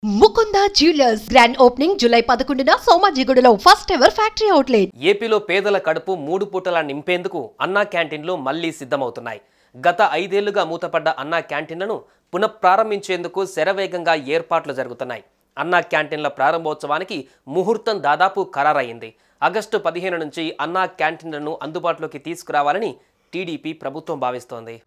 Mukunda jewellers grand opening July 11న సోమాజిగూడలో first ever factory outlet. ఏపీలో పేదల కడుపు 3 పూటలా నింపేందుకు అన్నా క్యాంటీన్లు మళ్లీ సిద్ధమవుతున్నాయి. గత 5 ఏళ్లుగా మూతపడ్డ అన్నా క్యాంటీన్లను పునఃప్రారంభించేందుకు శరవేగంగా ఏర్పాట్లు జరుగుతున్నాయి. అన్నా క్యాంటీన్ల ప్రారంభోత్సవానికి ముహూర్తం దాదాపు ఖరారయ్యింది. ఆగస్టు 15 నుంచి అన్నా క్యాంటీన్లను అందుబాటులోకి తీసుకురావాలని టీడీపీ ప్రభుత్వం భావిస్తోంది.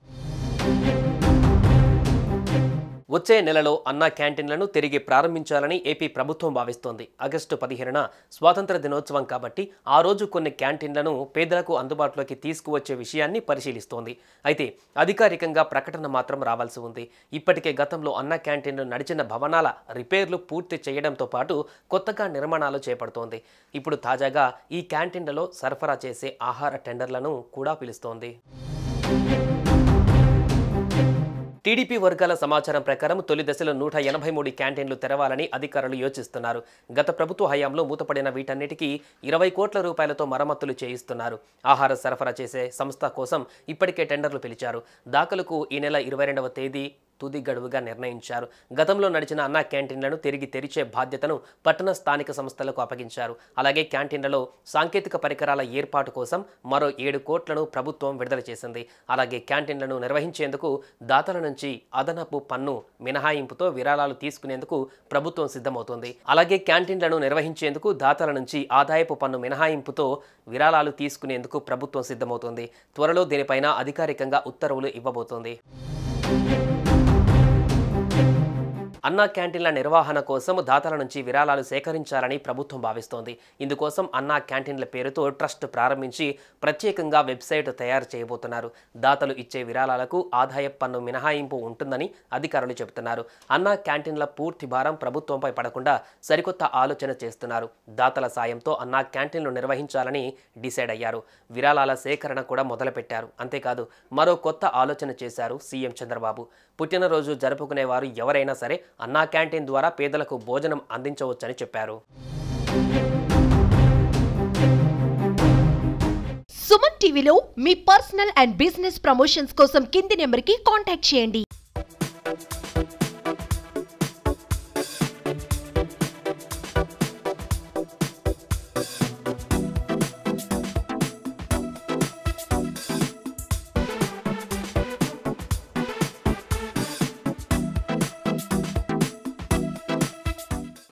వచ్చే నెలలో అన్నా క్యాంటీన్లను తిరిగి ప్రారంభించాలని ఏపీ ప్రభుత్వం భావిస్తోంది. ఆగస్టు 15న స్వాతంత్ర దినోత్సవం కాబట్టి ఆ రోజు కొన్ని క్యాంటీన్లను పేదలకు అందుబాటులోకి తీసుకువచ్చే విషయాన్ని పరిశీలిస్తోంది. అయితే అధికారికంగా ప్రకటన మాత్రం రావాల్సి ఉంది. ఇప్పటికే గతంలో అన్నా క్యాంటీన్లు నడిచిన భవనాల రిపేర్లు పూర్తి చేయడంతో పాటు కొత్తగా నిర్మాణాలు చేపడుతోంది. ఇప్పుడు తాజాగా ఈ క్యాంటీన్లలో సరఫరా చేసే ఆహార టెండర్లను కూడా పిలుస్తోంది. టీడీపీ వర్గాల సమాచారం ప్రకారం తొలి దశలో 183 క్యాంటీన్లు తెరవాలని అధికారులు యోచిస్తున్నారు. గత ప్రభుత్వ హయాంలో మూతపడిన వీటన్నిటికీ 20 కోట్ల రూపాయలతో మరమ్మతులు చేయిస్తున్నారు. ఆహార సరఫరా చేసే సంస్థ కోసం ఇప్పటికే టెండర్లు పిలిచారు. దాఖలకు ఈ నెల 22వ తేదీ తుది గడువుగా నిర్ణయించారు. గతంలో నడిచిన అన్నా క్యాంటీన్లను తిరిగి తెరిచే బాధ్యతను పట్టణ స్థానిక సంస్థలకు అప్పగించారు. అలాగే క్యాంటీన్లలో సాంకేతిక పరికరాల ఏర్పాటు కోసం మరో 7 కోట్లను ప్రభుత్వం విడుదల చేసింది. అలాగే క్యాంటీన్లను నిర్వహించేందుకు దాతల నుంచి అదనపు పన్ను మినహాయింపుతో విరాళాలు తీసుకునేందుకు ప్రభుత్వం సిద్ధమవుతోంది. అలాగే క్యాంటీన్లను నిర్వహించేందుకు దాతల నుంచి ఆదాయపు పన్ను మినహాయింపుతో విరాళాలు తీసుకునేందుకు ప్రభుత్వం సిద్ధమవుతోంది. త్వరలో దీనిపైన అధికారికంగా ఉత్తర్వులు ఇవ్వబోతోంది. అన్నా క్యాంటీన్ల నిర్వహణ కోసం దాతల నుంచి విరాళాలు సేకరించాలని ప్రభుత్వం భావిస్తోంది. ఇందుకోసం అన్నా క్యాంటీన్ల పేరుతో ట్రస్ట్ ప్రారంభించి ప్రత్యేకంగా వెబ్సైట్ తయారు చేయబోతున్నారు. దాతలు ఇచ్చే విరాళాలకు ఆదాయ పన్ను మినహాయింపు ఉంటుందని అధికారులు చెబుతున్నారు. అన్నా క్యాంటీన్ల పూర్తి భారం ప్రభుత్వంపై పడకుండా సరికొత్త ఆలోచన చేస్తున్నారు. దాతల సాయంతో అన్నా క్యాంటీన్లు నిర్వహించాలని డిసైడ్ అయ్యారు. విరాళాల సేకరణ కూడా మొదలుపెట్టారు. అంతేకాదు మరో కొత్త ఆలోచన చేశారు సీఎం చంద్రబాబు. పుట్టినరోజు జరుపుకునేవారు ఎవరైనా సరే అన్నా క్యాంటీన్ ద్వారా పేదలకు భోజనం అందించవచ్చని చెప్పారు. సుమన్ టీవీలో మీ పర్సనల్ అండ్ బిజినెస్ ప్రమోషన్స్ కోసం కింది నెంబర్కి కాంటాక్ట్ చేయండి.